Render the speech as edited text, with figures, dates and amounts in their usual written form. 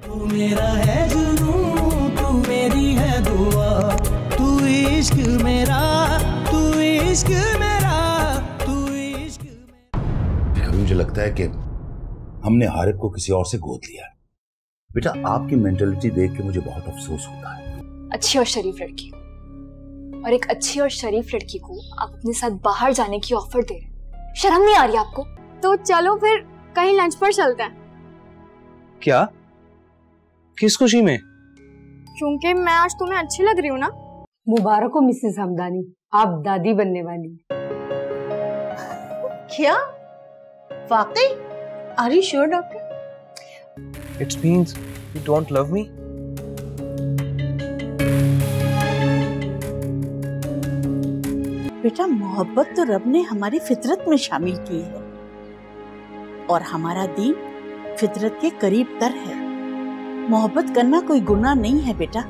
तू मेरा है जुनून, तू मेरी है दुआ, तू इश्क मेरा, तू इश्क मेरा, तू इश्क मेरा। मुझे लगता है कि हमने हारिफ को किसी और से गोद लिया। बेटा आपकी मेंटालिटी देख के मुझे बहुत अफसोस होता है। अच्छी और शरीफ लड़की और एक अच्छी और शरीफ लड़की को आप अपने साथ बाहर जाने की ऑफर दे रहे, शर्म नहीं आ रही आपको? तो चलो फिर कहीं लंच पर चलते हैं। क्या? किस खुशी में? क्योंकि मैं आज तुम्हें अच्छी लग रही हूँ ना। मुबारक हो मिसेस हमदानी, आप दादी बनने वाली। क्या? वाकई? Are you sure doctor? It means you don't love me? बेटा मोहब्बत तो रब ने हमारी फितरत में शामिल की है और हमारा दीन फितरत के करीब तर है। मोहब्बत करना कोई गुनाह नहीं है बेटा।